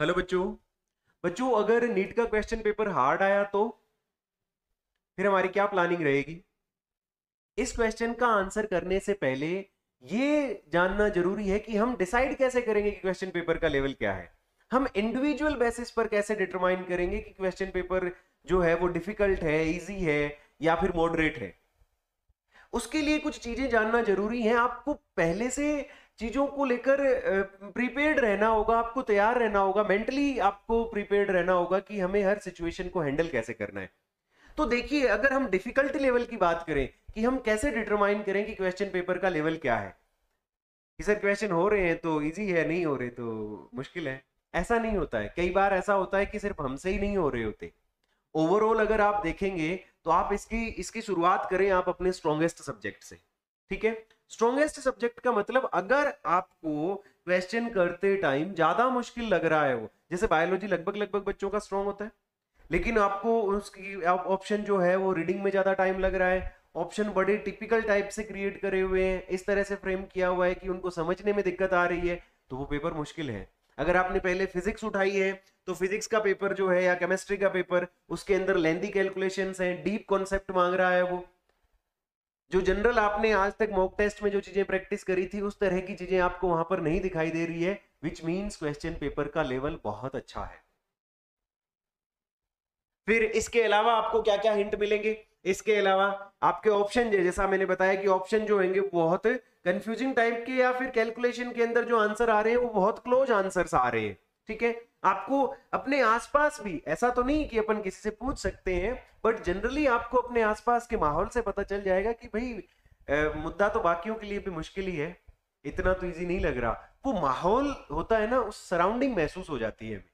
Hello बच्चों। बच्चों अगर नीट का क्वेश्चन पेपर हार्ड आया तो फिर हमारी क्या प्लानिंग रहेगी? इस क्वेश्चन का आंसर करने से पहले ये जानना जरूरी है कि हम डिसाइड कैसे करेंगे कि क्वेश्चन पेपर का लेवल क्या है। हम इंडिविजुअल बेसिस पर कैसे डिटरमाइन करेंगे कि क्वेश्चन पेपर जो है वो डिफिकल्ट है, इजी है या फिर मॉडरेट है। उसके लिए कुछ चीजें जानना जरूरी है। आपको पहले से चीजों को लेकर प्रिपेयर्ड रहना होगा, आपको तैयार रहना होगा, मेंटली आपको प्रिपेयर्ड रहना होगा कि हमें हर सिचुएशन को हैंडल कैसे करना है। तो देखिए, अगर हम डिफिकल्टी लेवल की बात करें कि हम कैसे डिटरमाइन करें कि क्वेश्चन पेपर का लेवल क्या है, कि सर क्वेश्चन हो रहे हैं तो इजी है, नहीं हो रहे तो मुश्किल है, ऐसा नहीं होता है। कई बार ऐसा होता है कि सिर्फ हमसे ही नहीं हो रहे होते। ओवरऑल अगर आप देखेंगे तो आप इसकी इसकी शुरुआत करें आप अपने स्ट्रॉन्गेस्ट सब्जेक्ट से। ठीक है, स्ट्रॉन्गेस्ट सब्जेक्ट का मतलब अगर आपको क्वेश्चन करते टाइम ज्यादा मुश्किल लग रहा है, वो जैसे बायोलॉजी लगभग लगभग बच्चों का स्ट्रॉन्ग होता है, लेकिन आपको उसकी ऑप्शन जो है वो रीडिंग में ज्यादा टाइम लग रहा है, ऑप्शन बड़े टिपिकल टाइप से क्रिएट करे हुए हैं, इस तरह से फ्रेम किया हुआ है कि उनको समझने में दिक्कत आ रही है, तो वो पेपर मुश्किल है। अगर आपने पहले फिजिक्स उठाई है तो फिजिक्स का पेपर जो है या केमिस्ट्री का पेपर, उसके अंदर लेंथी कैलकुलेशंस हैं, डीप कॉन्सेप्ट मांग रहा है। वो जो जनरल आपने आज तक मॉक टेस्ट में जो चीजें प्रैक्टिस करी थी उस तरह की चीजें आपको वहां पर नहीं दिखाई दे रही है, विच मीन्स क्वेश्चन पेपर का लेवल बहुत अच्छा है। फिर इसके अलावा आपको क्या क्या हिंट मिलेंगे? इसके अलावा आपके ऑप्शन, जैसा मैंने बताया कि ऑप्शन जो होंगे बहुत कंफ्यूजिंग टाइप के, या फिर कैलकुलेशन के अंदर जो आंसर आ रहे हैं वो बहुत क्लोज आंसर्स आ रहे हैं। ठीक है, आपको अपने आसपास भी, ऐसा तो नहीं कि अपन किसी से पूछ सकते हैं, बट जनरली आपको अपने आसपास के माहौल से पता चल जाएगा कि भाई मुद्दा तो बाकियों के लिए भी मुश्किल ही है, इतना तो इजी नहीं लग रहा। वो माहौल होता है ना, उस सराउंडिंग महसूस हो जाती है।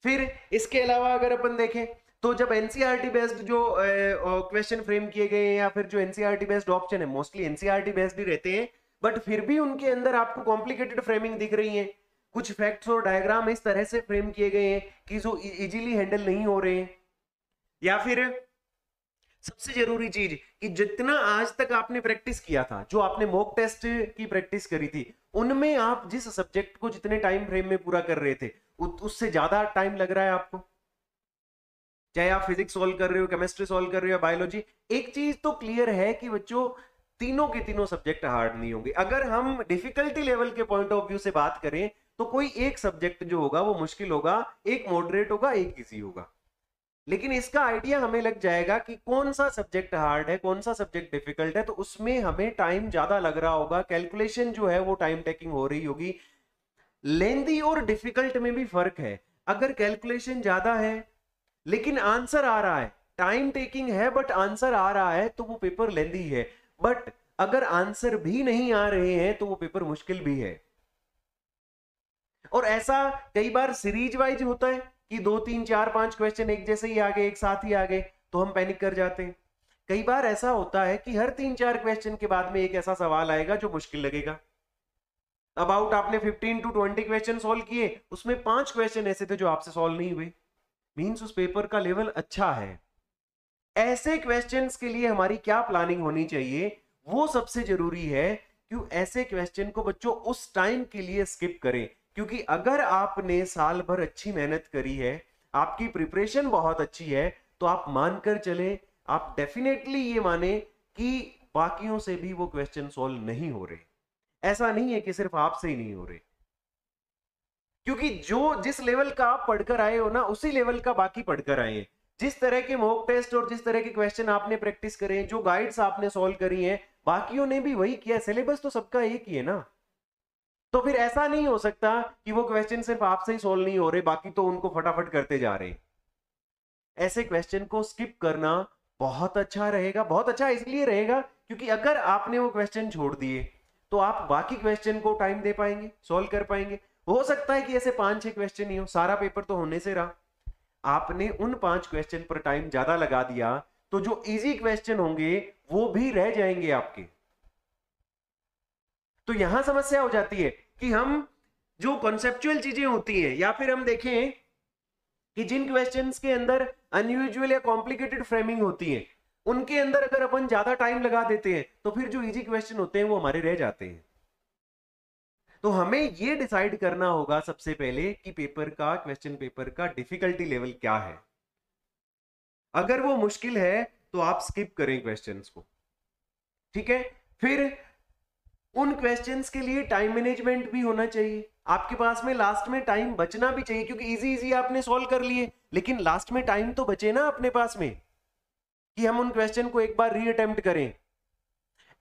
फिर इसके अलावा अगर अपन देखें तो जब एनसीईआरटी बेस्ड जो क्वेश्चन फ्रेम किए गए हैं, या फिर जो एनसीईआरटी बेस्ड ऑप्शन है, मोस्टली एनसीईआरटी बेस्ड ही रहते हैं, बट फिर भी उनके अंदर आपको कॉम्प्लिकेटेड फ्रेमिंग दिख रही है। कुछ फैक्ट्स और डायग्राम इस तरह से फ्रेम किए गए हैं कि जो इजीली हैंडल नहीं हो रहे हैं। या फिर सबसे जरूरी चीज कि जितना आज तक आपने प्रैक्टिस किया था, जो आपने मॉक टेस्ट की प्रैक्टिस करी थी, उनमें आप जिस सब्जेक्ट को जितने टाइम फ्रेम में पूरा कर रहे थे उससे ज्यादा टाइम लग रहा है आपको। चाहे आप फिजिक्स सॉल्व कर रहे हो, केमिस्ट्री सॉल्व कर रहे हो, बायोलॉजी, एक चीज तो क्लियर है कि बच्चों तीनों के तीनों सब्जेक्ट हार्ड नहीं होंगे। अगर हम डिफिकल्टी लेवल के पॉइंट ऑफ व्यू से बात करें तो कोई एक सब्जेक्ट जो होगा वो मुश्किल होगा, एक मॉडरेट होगा, एक इजी होगा। लेकिन इसका आइडिया हमें लग जाएगा कि कौन सा सब्जेक्ट हार्ड है, कौन सा सब्जेक्ट डिफिकल्ट है, तो उसमें हमें टाइम ज्यादा लग रहा होगा, कैलकुलेशन जो है वो टाइम टेकिंग हो रही होगी। लेंदी और डिफिकल्ट में भी फर्क है। अगर कैलकुलेशन ज्यादा है लेकिन आंसर आ रहा है, टाइम टेकिंग है बट आंसर आ रहा है, तो वो पेपर लेंदी है। बट अगर आंसर भी नहीं आ रहे हैं तो वो पेपर मुश्किल भी है। और ऐसा कई बार सीरीज वाइज होता है कि 2 3 4 5 क्वेश्चन एक जैसे ही आ गए, एक साथ ही आ गए, तो हम पैनिक कर जाते हैं। कई बार ऐसा होता है कि हर 3 4 क्वेश्चन के बाद में एक ऐसा सवाल आएगा जो मुश्किल लगेगा। अबाउट आपने 15 to 20 क्वेश्चन सॉल्व किए, उसमें 5 क्वेश्चन ऐसे थे जो आपसे सॉल्व नहीं हुए, मींस उस पेपर का लेवल अच्छा है। ऐसे क्वेश्चंस के लिए हमारी क्या प्लानिंग होनी चाहिए, वो सबसे जरूरी है। क्यों ऐसे क्वेश्चन को बच्चों उस टाइम के लिए स्किप करें, क्योंकि अगर आपने साल भर अच्छी मेहनत करी है, आपकी प्रिपरेशन बहुत अच्छी है, तो आप मानकर चले, आप डेफिनेटली ये माने कि बाकियों से भी वो क्वेश्चन सॉल्व नहीं हो रहे। ऐसा नहीं है कि सिर्फ आपसे ही नहीं हो रहे, क्योंकि जो जिस लेवल का आप पढ़कर आए हो ना, उसी लेवल का बाकी पढ़कर आए हैं। जिस तरह के मॉक टेस्ट और जिस तरह के क्वेश्चन आपने प्रैक्टिस करे हैं, जो गाइड्स आपने सॉल्व करी हैं, बाकियों ने भी वही किया। सिलेबस तो सबका एक ही है ना। तो फिर ऐसा नहीं हो सकता कि वो क्वेश्चन सिर्फ आपसे ही सॉल्व नहीं हो रहे, बाकी तो उनको फटाफट करते जा रहे हैं। ऐसे क्वेश्चन को स्किप करना बहुत अच्छा रहेगा। बहुत अच्छा इसलिए रहेगा क्योंकि अगर आपने वो क्वेश्चन छोड़ दिए तो आप बाकी क्वेश्चन को टाइम दे पाएंगे, सॉल्व कर पाएंगे। हो सकता है कि ऐसे 5 6 क्वेश्चन ही हो, सारा पेपर तो होने से रहा, आपने उन 5 क्वेश्चन पर टाइम ज्यादा लगा दिया, तो जो इजी क्वेश्चन होंगे वो भी रह जाएंगे आपके। तो यहां समस्या हो जाती है कि हम जो कॉन्सेप्चुअल चीजें होती हैं, या फिर हम देखें कि जिन क्वेश्चंस के अंदर अनयूजुअल या कॉम्प्लिकेटेड फ्रेमिंग होती है, उनके अंदर अगर अपन ज्यादा टाइम लगा देते हैं तो फिर जो इजी क्वेश्चन होते हैं वो हमारे रह जाते हैं। तो हमें ये डिसाइड करना होगा सबसे पहले कि क्वेश्चन पेपर का डिफिकल्टी लेवल क्या है। अगर वो मुश्किल है तो आप स्किप करें क्वेश्चंस को, ठीक है। फिर उन क्वेश्चंस के लिए टाइम मैनेजमेंट भी होना चाहिए आपके पास में, लास्ट में टाइम बचना भी चाहिए, क्योंकि इजी इजी आपने सॉल्व कर लिए, लेकिन लास्ट में टाइम तो बचे ना अपने पास में कि हम उन क्वेश्चन को एक बार रीअटेम्प्ट करें।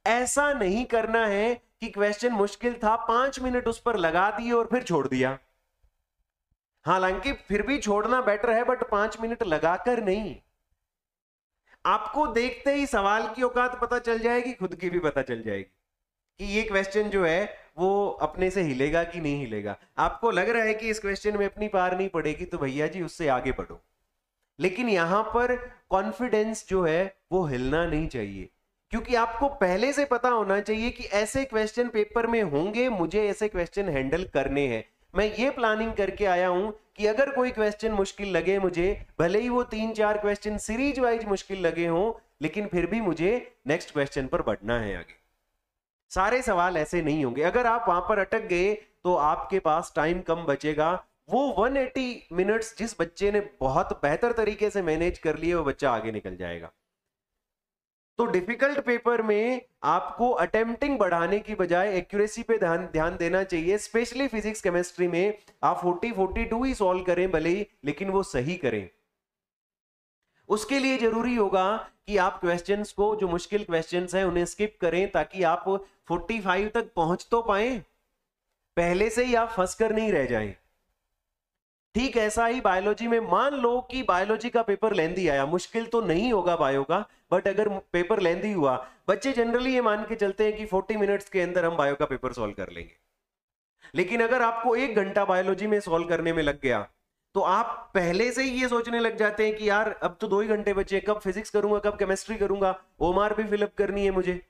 ऐसा नहीं करना है कि क्वेश्चन मुश्किल था 5 मिनट उस पर लगा दिए और फिर छोड़ दिया। हालांकि फिर भी छोड़ना बेटर है, बट 5 मिनट लगाकर नहीं। आपको देखते ही सवाल की औकात पता चल जाएगी, खुद की भी पता चल जाएगी कि ये क्वेश्चन जो है वो अपने से हिलेगा कि नहीं हिलेगा। आपको लग रहा है कि इस क्वेश्चन में अपनी पार नहीं पड़ेगी, तो भैया जी उससे आगे बढ़ो। लेकिन यहां पर कॉन्फिडेंस जो है वो हिलना नहीं चाहिए, क्योंकि आपको पहले से पता होना चाहिए कि ऐसे क्वेश्चन पेपर में होंगे, मुझे ऐसे क्वेश्चन हैंडल करने हैं। मैं ये प्लानिंग करके आया हूं कि अगर कोई क्वेश्चन मुश्किल लगे मुझे, भले ही वो 3-4 क्वेश्चन सीरीज वाइज मुश्किल लगे हों, लेकिन फिर भी मुझे नेक्स्ट क्वेश्चन पर बढ़ना है आगे। सारे सवाल ऐसे नहीं होंगे। अगर आप वहां पर अटक गए तो आपके पास टाइम कम बचेगा। वो 180 मिनट्स जिस बच्चे ने बहुत बेहतर तरीके से मैनेज कर लिए, वो बच्चा आगे निकल जाएगा। तो डिफिकल्ट पेपर में आपको अटेम्प्टिंग बढ़ाने की बजाय एक्यूरेसी पे ध्यान देना चाहिए। स्पेशली फिजिक्स केमिस्ट्री में आप 40-42 ही सॉल्व करें भले ही, लेकिन वो सही करें। उसके लिए जरूरी होगा कि आप क्वेश्चंस को, जो मुश्किल क्वेश्चंस हैं, उन्हें स्किप करें, ताकि आप 45 तक पहुंच तो पाए, पहले से ही आप फंस कर नहीं रह जाएं। ठीक ऐसा ही बायोलॉजी में, मान लो कि बायोलॉजी का पेपर लेंदी आया, मुश्किल तो नहीं होगा बायो का, बट अगर पेपर लेंदी हुआ, बच्चे जनरली ये मान के चलते हैं कि 40 मिनट्स के अंदर हम बायो का पेपर सॉल्व कर लेंगे। लेकिन अगर आपको 1 घंटा बायोलॉजी में सॉल्व करने में लग गया, तो आप पहले से ही ये सोचने लग जाते हैं कि यार अब तो 2 ही घंटे बचे, कब फिजिक्स करूंगा, कब केमिस्ट्री करूंगा, ओमार भी फिलअप करनी है मुझे।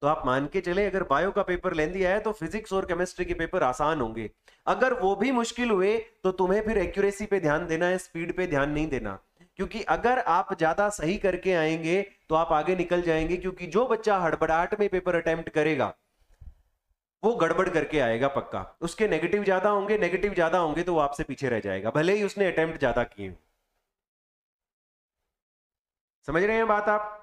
तो आप मान के चले अगर बायो का पेपर लेंदी आया तो फिजिक्स और केमिस्ट्री के पेपर आसान होंगे। अगर वो भी मुश्किल हुए तो तुम्हें फिर एक्यूरेसी पे ध्यान देना है, स्पीड पे ध्यान नहीं देना, क्योंकि अगर आप ज्यादा सही करके आएंगे तो आप आगे निकल जाएंगे। क्योंकि जो बच्चा हड़बड़ाहट में पेपर अटेम्प्ट करेगा वो गड़बड़ करके आएगा पक्का। उसके नेगेटिव ज्यादा होंगे तो वो आपसे पीछे रह जाएगा, भले ही उसने अटेम्प्ट ज्यादा किए। समझ रहे हैं बात आप?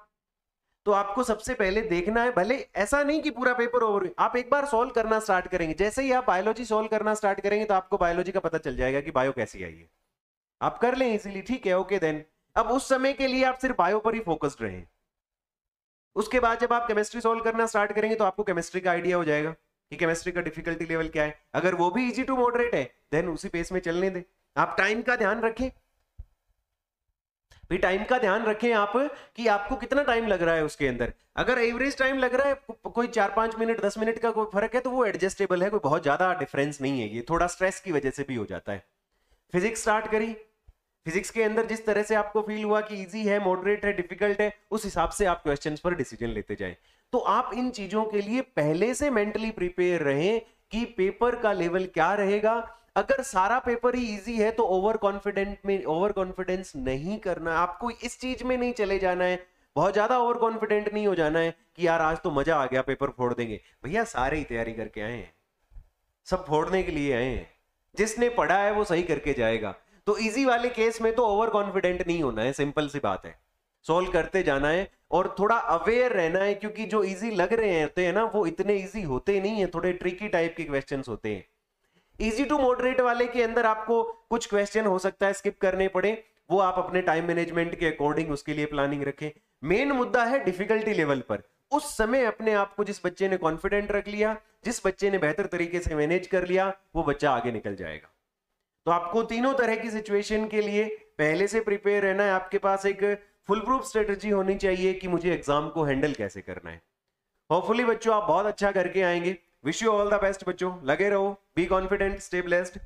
तो आपको सबसे पहले देखना है, भले ऐसा नहीं कि पूरा पेपर ओवर, आप एक बार सॉल्व करना स्टार्ट करेंगे। जैसे ही आप बायोलॉजी सॉल्व करना स्टार्ट करेंगे तो आपको बायोलॉजी का पता चल जाएगा कि बायो कैसी आई है, आप कर लें इजीली, ठीक है, ओके देन। अब उस समय के लिए आप सिर्फ बायो पर ही फोकस्ड रहें। उसके बाद जब आप केमिस्ट्री सॉल्व करना स्टार्ट करेंगे तो आपको केमिस्ट्री का आइडिया हो जाएगा कि केमिस्ट्री का डिफिकल्टी लेवल क्या है। अगर वो भी इजी टू मॉडरेट है, देन उसी पेस में चलने दें। आप टाइम का ध्यान रखें, भी टाइम का ध्यान रखें आप कि आपको कितना टाइम लग रहा है उसके अंदर। अगर एवरेज टाइम लग रहा है कोई 4-5 मिनट 10 मिनट का कोई फर्क है तो वो एडजस्टेबल है, कोई बहुत ज्यादा डिफरेंस नहीं है। ये थोड़ा स्ट्रेस की वजह से भी हो जाता है। फिजिक्स स्टार्ट करी, फिजिक्स के अंदर जिस तरह से आपको फील हुआ कि इजी है, मॉडरेट है, डिफिकल्ट है, उस हिसाब से आप क्वेश्चंस पर डिसीजन लेते जाएं। तो आप इन चीजों के लिए पहले से मेंटली प्रिपेयर रहें कि पेपर का लेवल क्या रहेगा। अगर सारा पेपर ही इजी है तो ओवर कॉन्फिडेंस नहीं करना, आपको इस चीज में नहीं चले जाना है, बहुत ज्यादा ओवर कॉन्फिडेंट नहीं हो जाना है कि यार आज तो मजा आ गया, पेपर फोड़ देंगे। भैया सारे ही तैयारी करके आए हैं, सब फोड़ने के लिए आए हैं। जिसने पढ़ा है वो सही करके जाएगा। तो इजी वाले केस में तो ओवर कॉन्फिडेंट नहीं होना है, सिंपल सी बात है। सॉल्व करते जाना है और थोड़ा अवेयर रहना है, क्योंकि जो इजी लग रहे होते हैं ना वो इतने इजी होते नहीं है, थोड़े ट्रिकी टाइप के क्वेश्चंस होते हैं। इजी टू मॉडरेट वाले के अंदर आपको कुछ क्वेश्चन हो सकता है स्किप करने पड़े, वो आप अपने टाइम मैनेजमेंट के अकॉर्डिंग उसके लिए प्लानिंग रखें। मेन मुद्दा है डिफिकल्टी लेवल पर। उस समय अपने आप को जिस बच्चे ने कॉन्फिडेंट रख लिया, जिस बच्चे ने बेहतर तरीके से मैनेज कर लिया, वो बच्चा आगे निकल जाएगा। तो आपको तीनों तरह की सिचुएशन के लिए पहले से प्रिपेयर रहना है। आपके पास एक फुल प्रूफ स्ट्रेटजी होनी चाहिए कि मुझे एग्जाम को हैंडल कैसे करना है। होपफुली बच्चों आप बहुत अच्छा करके आएंगे। Wish you all the best बच्चों, लगे रहो, बी कॉन्फिडेंट, स्टे ब्लेस्ड।